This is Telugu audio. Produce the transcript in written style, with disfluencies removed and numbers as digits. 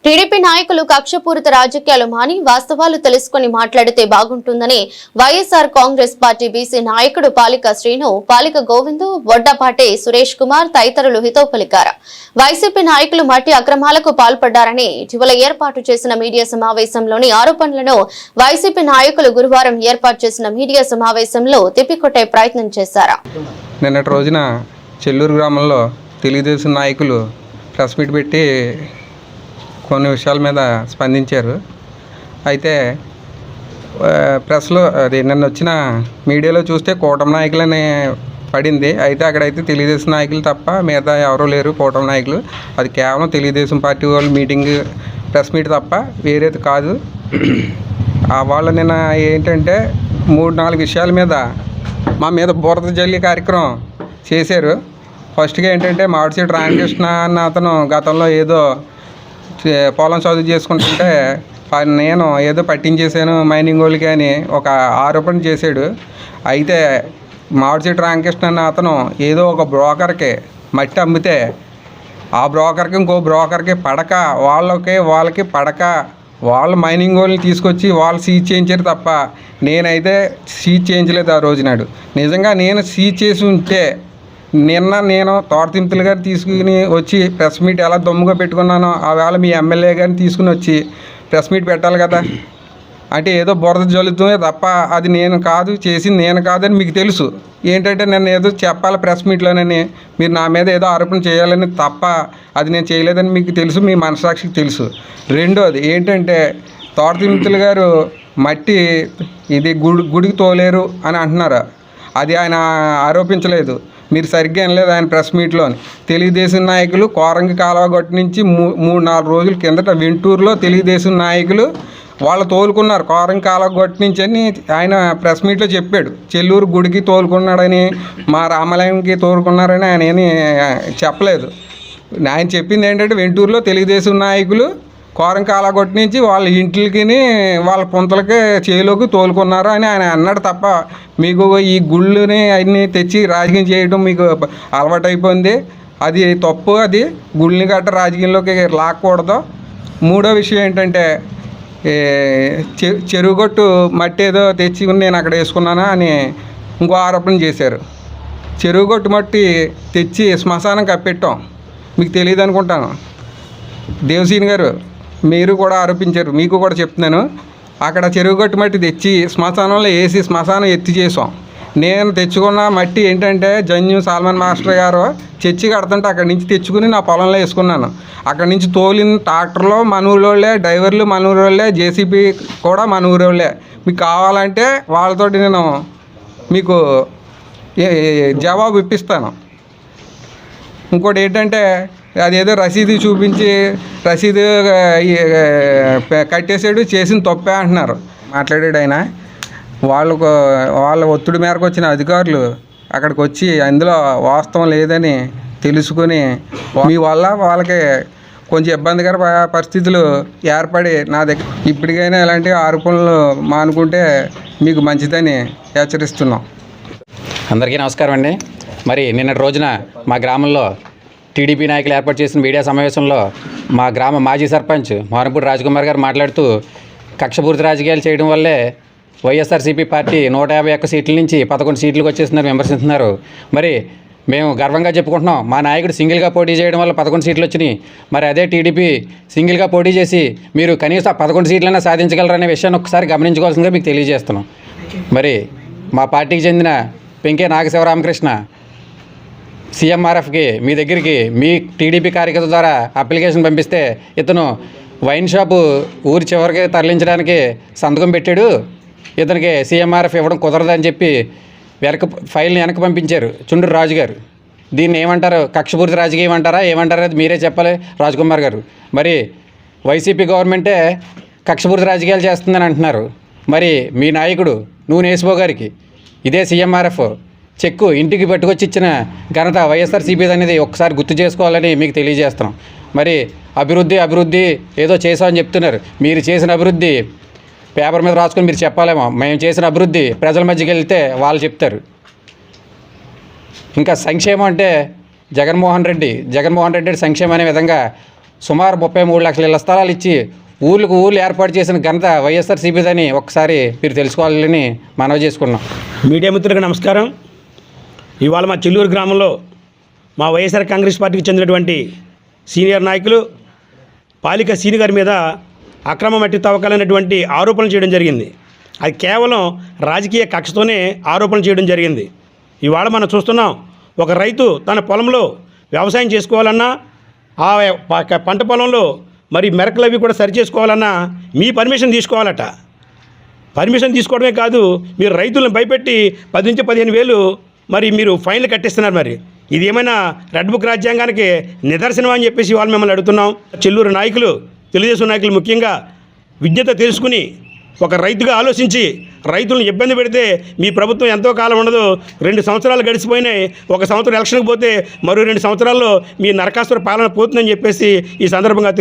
టీడీపీ నాయకులు కక్షపూరిత రాజకీయాలు మాని వాస్తవాలు తెలుసుకుని మాట్లాడితే బాగుంటుందని వైఎస్ఆర్ కాంగ్రెస్ పార్టీ బీసీ నాయకుడు పాలిక శ్రీను, పాలిక గోవిందు, వడ్డపాటి సురేష్ కుమార్ తదితరులు హితవు పలికారు. వైసీపీ నాయకులు మట్టి అక్రమాలకు పాల్పడ్డారని ఇటీవల ఏర్పాటు చేసిన మీడియా సమావేశంలోని ఆరోపణలను వైసీపీ నాయకులు గురువారం ఏర్పాటు చేసిన మీడియా సమావేశంలో తిప్పికొట్టే ప్రయత్నం చేశారు. నిన్నటి రోజున చెల్లూరు గ్రామంలో తెలుగుదేశం నాయకులు ప్రెస్ మీట్ పెట్టి కొన్ని విషయాల మీద స్పందించారు. అయితే ప్రెస్లో అది నిన్న వచ్చిన మీడియాలో చూస్తే కూటమి నాయకులని పడింది. అయితే అక్కడైతే తెలుగుదేశం నాయకులు తప్ప మిగతా ఎవరూ లేరు కూటమి నాయకులు. అది కేవలం తెలుగుదేశం పార్టీ వాళ్ళు మీటింగ్ ప్రెస్ మీట్ తప్ప వేరేది కాదు. వాళ్ళు నిన్న ఏంటంటే 3-4 విషయాల మీద మా మీద బురద జల్లి కార్యక్రమం చేశారు. ఫస్ట్గా ఏంటంటే మాడిశెట్టి రామకృష్ణ అన్న అతను గతంలో ఏదో పొలం చదువు చేసుకుంటుంటే నేను ఏదో పట్టించేసాను మైనింగ్ వాళ్ళకి అని ఒక ఆరోపణ చేశాడు. అయితే మాడిశెట్టి రామకృష్ణ అన్న అతను ఏదో ఒక బ్రోకర్కి మట్టి అమ్మితే ఆ బ్రోకర్కి ఇంకో బ్రోకర్కి పడక వాళ్ళకి పడక వాళ్ళు మైనింగ్ వాళ్ళని తీసుకొచ్చి వాళ్ళు సీజ్ చేయించారు తప్ప నేనైతే సీజ్ చేయించలేదు. ఆ రోజు నాడు నిజంగా నేను సీజ్ చేసి ఉంటే నిన్న నేను తోటతింపులు గారు తీసుకుని వచ్చి ప్రెస్ మీట్ ఎలా దమ్ముగా పెట్టుకున్నానో ఆ వేళ మీ ఎమ్మెల్యే గారిని తీసుకుని వచ్చి ప్రెస్ మీట్ పెట్టాలి కదా. అంటే ఏదో బురద జల్లుతుంది తప్ప అది నేను కాదు, చేసింది నేను కాదని మీకు తెలుసు. ఏంటంటే నేను ఏదో చెప్పాలి ప్రెస్ మీట్లోనని మీరు నా మీద ఏదో ఆరోపణ చేయాలని తప్ప అది నేను చేయలేదని మీకు తెలుసు, మీ మనసాక్షికి తెలుసు. రెండోది ఏంటంటే తోటతింపులు గారు మట్టి ఇది గుడికి తోలేరు అని అంటున్నారు. అది ఆయన ఆరోపించలేదు, మీరు సరిగ్గా వినలేదు ఆయన ప్రెస్ మీట్లోని. తెలుగుదేశం నాయకులు కోరంగి కాలువగొట్టు నుంచి 3-4 రోజుల కిందట వెంటూరులో తెలుగుదేశం నాయకులు వాళ్ళు తోలుకున్నారు కోరంగి కాలువగొట్టు నుంచి అని ఆయన ప్రెస్ మీట్లో చెప్పాడు. చెల్లూరు గుడికి తోలుకున్నాడని మా రామాలయంకి తోలుకున్నారని ఆయన ఏమీ చెప్పలేదు. ఆయన చెప్పింది ఏంటంటే వెంటూరులో తెలుగుదేశం నాయకులు కోరంగి కాలువగొట్టు నుంచి వాళ్ళ ఇంట్లకి వాళ్ళ పుంతలకి చేలోకి తోలుకున్నారు అని ఆయన అన్నాడు తప్ప మీకు ఈ గుళ్ళని అన్నీ తెచ్చి రాజకీయం చేయడం మీకు అలవాటైపోయింది. అది తప్పు. అది గుళ్ళని గట్ట రాజకీయంలోకి లాక్కూడదు. మూడో విషయం ఏంటంటే చెరువుగొట్టు మట్టి ఏదో తెచ్చి నేను అక్కడ వేసుకున్నానా అని ఇంకో ఆరోపణ చేశారు. చెరువుగొట్టు మట్టి తెచ్చి శ్మశానం కప్పెట్టాం, మీకు తెలియదు అనుకుంటాను. దేవసీని గారు మీరు కూడా ఆరోపించారు, మీకు కూడా చెప్తున్నాను. అక్కడ చెరువుగట్టు మట్టి తెచ్చి శ్మశానంలో వేసి శ్మశానం ఎత్తి చేసాం. నేను తెచ్చుకున్న మట్టి ఏంటంటే జన్యు సాల్మన్ మాస్టర్ గారు చర్చి కడుతుంటే అక్కడి నుంచి తెచ్చుకుని నా పొలంలో వేసుకున్నాను. అక్కడి నుంచి తోలిన ట్రాక్టర్లో మన ఊరోళ్ళే, డ్రైవర్లు మన ఊరోళ్ళే, జేసీబీ కూడా మన ఊరోళ్ళే. మీకు కావాలంటే వాళ్ళతోటి నేను మీకు జవాబు ఇప్పిస్తాను. ఇంకోటి ఏంటంటే అదేదో రసీదు చూపించి రసీదు కట్టేసాడు, చేసిన తప్పే అంటున్నారు. మాట్లాడాడు ఆయన. వాళ్ళ ఒత్తిడి మేరకు వచ్చిన అధికారులు అక్కడికి వచ్చి అందులో వాస్తవం లేదని తెలుసుకుని మీ వల్ల వాళ్ళకి కొంచెం ఇబ్బందికర పరిస్థితులు ఏర్పడి నా దగ్గర ఇప్పటికైనా ఇలాంటి ఆరోపణలు మానుకుంటే మీకు మంచిదని హెచ్చరిస్తున్నాం. అందరికీ నమస్కారం అండి. మరి నిన్నటి రోజున మా గ్రామంలో టీడీపీ నాయకులు ఏర్పాటు చేసిన మీడియా సమావేశంలో మా గ్రామ మాజీ సర్పంచ్ మోహన్పూడి రాజకుమార్ గారు మాట్లాడుతూ కక్షపూరిత రాజకీయాలు చేయడం వల్లే వైఎస్ఆర్సీపీ పార్టీ 151 సీట్ల నుంచి 11 సీట్లకు వచ్చేస్తున్నారు విమర్శిస్తున్నారు. మరి మేము గర్వంగా చెప్పుకుంటున్నాం మా నాయకుడు సింగిల్గా పోటీ చేయడం వల్ల 11 సీట్లు వచ్చినాయి. మరి అదే టీడీపీ సింగిల్గా పోటీ చేసి మీరు కనీసం 11 సీట్లైనా సాధించగలరనే విషయాన్ని ఒకసారి గమనించుకోవాల్సిందిగా మీకు తెలియజేస్తున్నాం. మరి మా పార్టీకి చెందిన పెంకే నాగశివరామకృష్ణ సీఎంఆర్ఎఫ్కి మీ దగ్గరికి మీ టీడీపీ కార్యకర్త ద్వారా అప్లికేషన్ పంపిస్తే ఇతను వైన్ షాపు ఊరి చివరికి తరలించడానికి సంతకం పెట్టాడు. ఇతనికి సీఎంఆర్ఎఫ్ ఇవ్వడం కుదరదని చెప్పి ఫైల్ని వెనక్కి పంపించారు చుండూరు రాజు గారు. దీన్ని ఏమంటారు? కక్షపూరిత రాజకీయం అంటారా ఏమంటారా అది మీరే చెప్పాలి రాజకుమార్ గారు. మరి వైసీపీ గవర్నమెంటే కక్షపూరిత రాజకీయాలు చేస్తుందని అంటున్నారు. మరి మీ నాయకుడు నూనె వేసిపో గారికి ఇదే సీఎంఆర్ఎఫ్ చెక్కు ఇంటికి పట్టుకొచ్చి ఇచ్చిన ఘనత వైఎస్ఆర్సీపీ అనేది ఒకసారి గుర్తు చేసుకోవాలని మీకు తెలియజేస్తున్నాం. మరి అభివృద్ధి ఏదో చేసామని చెప్తున్నారు. మీరు చేసిన అభివృద్ధి పేపర్ మీద రాసుకొని మీరు చెప్పాలేమో. మేము చేసిన అభివృద్ధి ప్రజల మధ్యకి వెళ్తే వాళ్ళు చెప్తారు. ఇంకా సంక్షేమం అంటే జగన్మోహన్ రెడ్డి సంక్షేమం అనే విధంగా సుమారు 33 లక్షల ఇళ్ల స్థలాలు ఇచ్చి ఊర్లకు ఊర్లు ఏర్పాటు చేసిన ఘనత వైఎస్ఆర్సీపీదని ఒకసారి మీరు తెలుసుకోవాలని మనవి చేసుకున్నాం. మీడియా మిత్రులకు నమస్కారం. ఇవాళ మా చెల్లూరు గ్రామంలో మా వైఎస్ఆర్ కాంగ్రెస్ పార్టీకి చెందినటువంటి సీనియర్ నాయకులు పాలిక సీని గారి మీద అక్రమ మట్టి తవ్వకాలైనటువంటి ఆరోపణలు చేయడం జరిగింది. అది కేవలం రాజకీయ కక్షతోనే ఆరోపణలు చేయడం జరిగింది. ఇవాళ మనం చూస్తున్నాం, ఒక రైతు తన పొలంలో వ్యవసాయం చేసుకోవాలన్నా, ఆ పంట పొలంలో మరి మెరకలు అవి కూడా సరి చేసుకోవాలన్నా మీ పర్మిషన్ తీసుకోవాలట. పర్మిషన్ తీసుకోవడమే కాదు, మీరు రైతులను భయపెట్టి 10 నుంచి 15 వేలు మరి మీరు ఫైన్లు కట్టిస్తున్నారు. మరి ఇది ఏమైనా రెడ్ బుక్ రాజ్యాంగానికి నిదర్శనం అని చెప్పేసి వాళ్ళు మిమ్మల్ని అడుగుతున్నాం. చెల్లూరు నాయకులు, తెలుగుదేశం నాయకులు ముఖ్యంగా విజ్ఞత తెలుసుకుని ఒక రైతుగా ఆలోచించి రైతులను ఇబ్బంది పెడితే మీ ప్రభుత్వం ఎంతో కాలం ఉండదు. 2 సంవత్సరాలు గడిచిపోయినాయి. 1 సంవత్సరం ఎలక్షన్కి పోతే మరో 2 సంవత్సరాల్లో మీ నరకాసుర పాలన పోతుందని చెప్పేసి ఈ సందర్భంగా